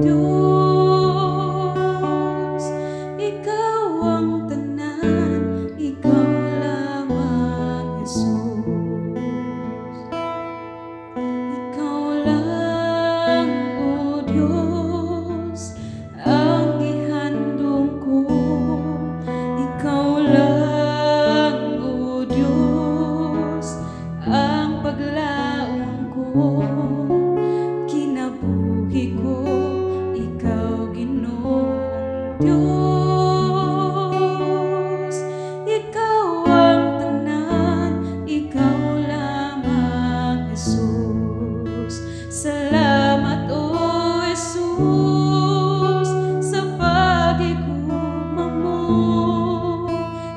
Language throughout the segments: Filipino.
Diyos, ikaw ang tanan, ikaw lamang Jesus. Ikaw lang, O Diyos, ang ihandog ko. Ikaw lang, O Diyos, ang paglaom ko. Kinabuhi ko, ikaw Ginoong Diyos. Ikaw ang tanan, ikaw lamang Jesus. Salamat, O Jesus, sa pagigugma mo.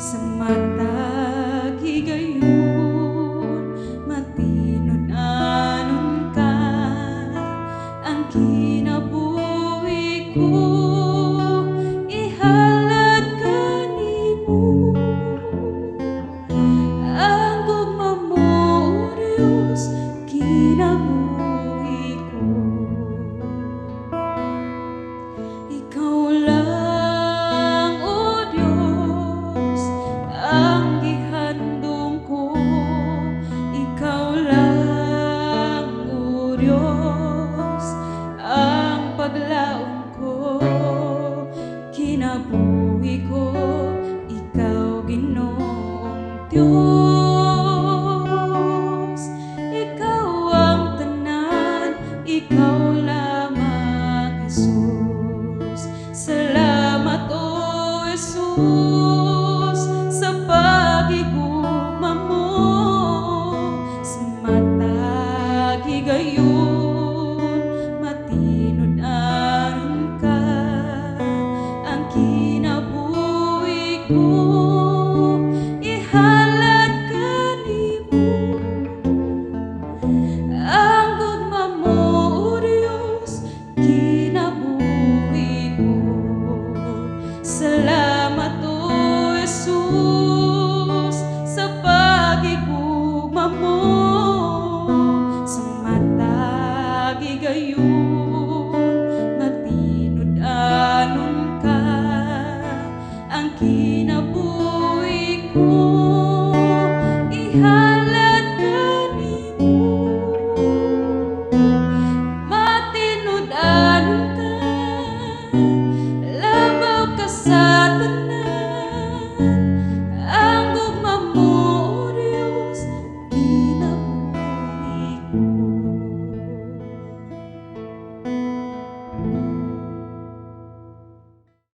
Sa matag higayon, matinun-anon ka. Ang kinabuhi ko, ihalad kanimo. Ang gugma mo, O Diyos, kinabuhi ko. Ikaw lang, O Diyos, ang gihandom ko. Ikaw lang, O Diyos, ang paglaom ko. Kinabuhi ko, ikaw Ginoong Diyos. Ikaw ang tanan, ikaw lamang Jesus. Salamat, O Jesus, sa pagigugma mo. Sa matag higayon, matinun-anon ka. Ang kinabuhi ko, ihalad kanimo. Ang gugma mo, O Diyos, kinabuhi ko. Salamat, O Jesus, sa pagigugma mo. Sa matag higayon,